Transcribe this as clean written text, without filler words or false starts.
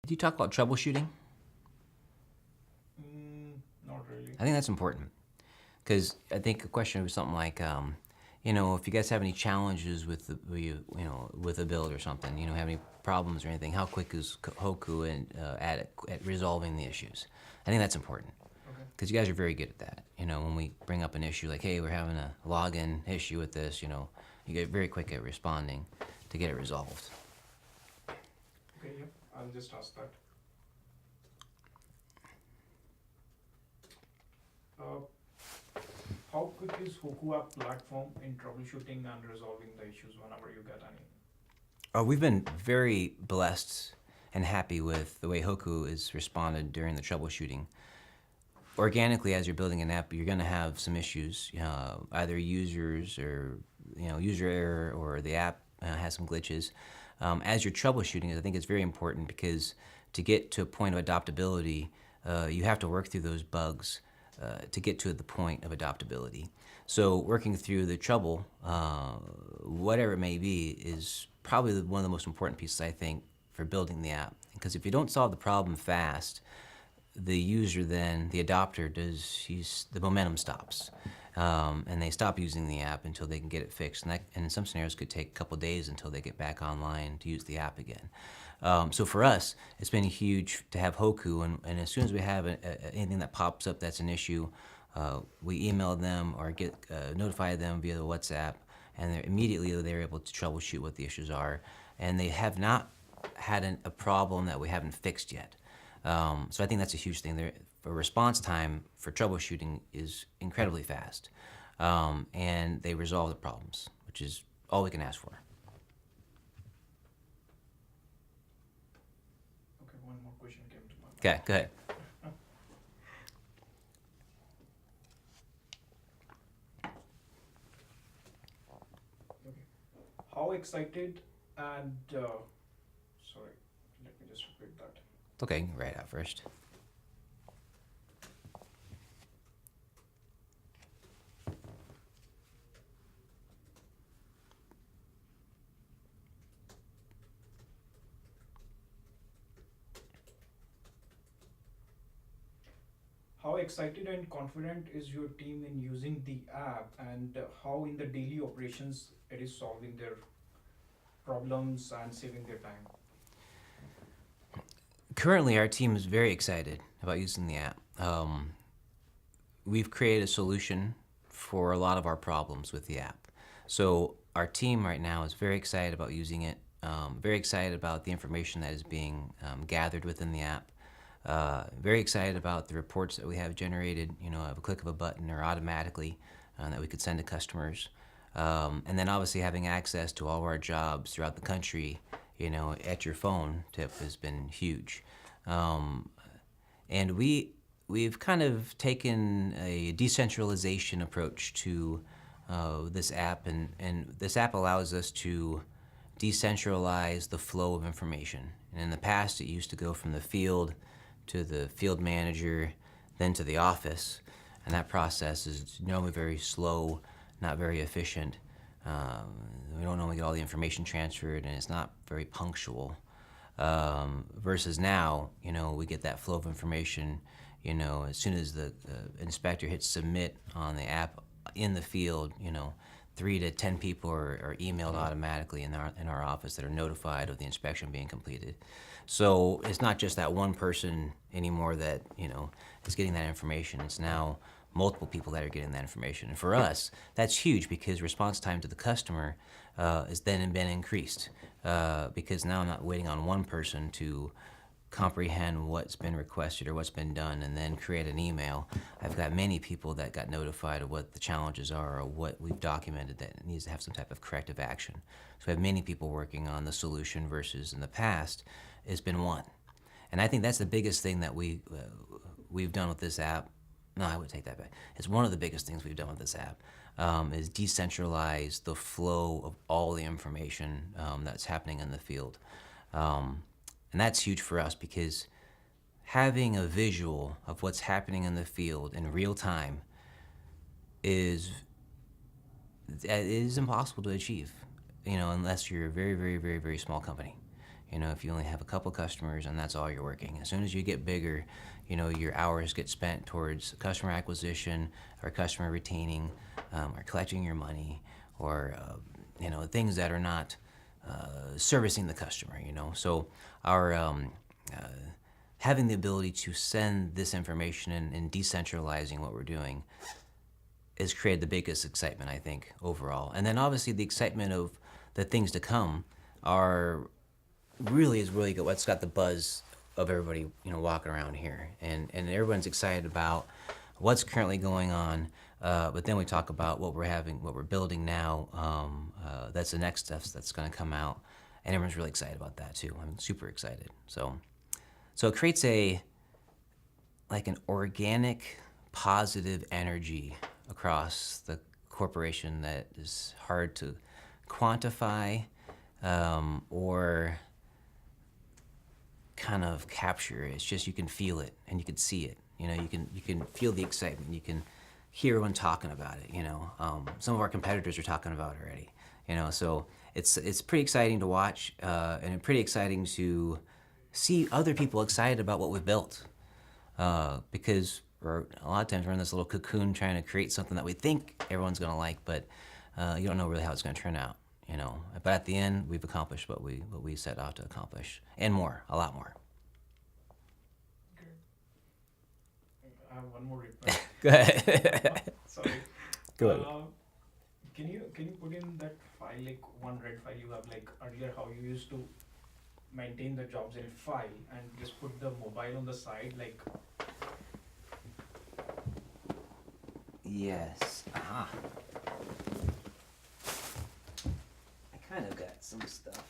Did you talk about troubleshooting? Not really. I think that's important because I think a question was something like, if you guys have any challenges with with a build or something, have any problems or anything, how quick is Hoku at resolving the issues? I think that's important Okay. because you guys are very good at that. When we bring up an issue like, hey, we're having a login issue with this, you get very quick at responding to get it resolved. Okay, yeah. I'll just ask that. Uh, how quick is Hoku app platform in troubleshooting and resolving the issues whenever you get any? We've been very blessed and happy with the way Hoku has responded during the troubleshooting. Organically, as you're building an app, you're going to have some issues, either users or user error, or the app has some glitches. As you're troubleshooting, I think it's very important because to get to a point of adoptability, you have to work through those bugs to get to the point of adoptability. So working through the trouble, whatever it may be, is probably one of the most important pieces, I think, for building the app. Because if you don't solve the problem fast, the user then, the adopter, the momentum stops. And they stop using the app until they can get it fixed. And in some scenarios could take a couple days until they get back online to use the app again. So for us, it's been huge to have Hoku, and as soon as we have anything that pops up that's an issue, we email them or get notify them via the WhatsApp, and immediately they're able to troubleshoot what the issues are. And they have not had a problem that we haven't fixed yet. So I think that's a huge thing. The response time for troubleshooting is incredibly fast, and they resolve the problems, which is all we can ask for. Okay, one more question came to my mind. Okay, go ahead. Okay. How excited and sorry, let me just repeat that. It's okay, you can write it out first. How excited and confident is your team in using the app, and how in the daily operations it is solving their problems and saving their time? Currently, our team is very excited about using the app. We've created a solution for a lot of our problems with the app. So our team right now is very excited about using it, very excited about the information that is being gathered within the app, very excited about the reports that we have generated, at a click of a button or automatically that we could send to customers. And then obviously having access to all of our jobs throughout the country, at your phone tip has been huge. And we've kind of taken a decentralization approach to this app, and this app allows us to decentralize the flow of information. And in the past, it used to go from the field to the field manager, then to the office, and that process is normally very slow, not very efficient. We don't normally get all the information transferred, and it's not very punctual. Versus now, we get that flow of information, as soon as the inspector hits submit on the app in the field, 3 to 10 people are emailed automatically in our office that are notified of the inspection being completed. So it's not just that one person anymore that is getting that information. It's now multiple people that are getting that information. And for us, that's huge because response time to the customer has then been increased because now I'm not waiting on one person to comprehend what's been requested or what's been done and then create an email. I've got many people that got notified of what the challenges are or what we've documented that needs to have some type of corrective action. So we have many people working on the solution versus in the past it's been one. And I think that's the biggest thing that we've done with this app. No, I would take that back. It's one of the biggest things we've done with this app is decentralize the flow of all the information that's happening in the field. And that's huge for us because having a visual of what's happening in the field in real time is impossible to achieve, unless you're a very, very, very, very small company. You know, if you only have a couple customers and that's all you're working. As soon as you get bigger, you know, your hours get spent towards customer acquisition or customer retaining, or collecting your money, or you know, things that are not servicing the customer. You know, so our having the ability to send this information and decentralizing what we're doing has created the biggest excitement, I think, overall. And then obviously the excitement of the things to come are really good. What's got the buzz of everybody, you know, walking around here, and everyone's excited about what's currently going on. But then we talk about what we're building now. That's the next stuff that's going to come out, and everyone's really excited about that too. I'm super excited. So it creates an organic, positive energy across the corporation that is hard to quantify, or kind of capture. It's just you can feel it and you can see it. You know, you can feel the excitement. You can hear everyone talking about it. You know, some of our competitors are talking about it already. You know, so it's pretty exciting to watch, and pretty exciting to see other people excited about what we've built, because a lot of times we're in this little cocoon trying to create something that we think everyone's going to like, but you don't know really how it's going to turn out. You know, but at the end, we've accomplished what we set out to accomplish, and more, a lot more. Okay. I have one more request. Go ahead. Sorry. Go ahead. Can you put in that file, like one red file you have, like earlier how you used to maintain the jobs in file and just put the mobile on the side, like. Yes. I kind of got some stuff.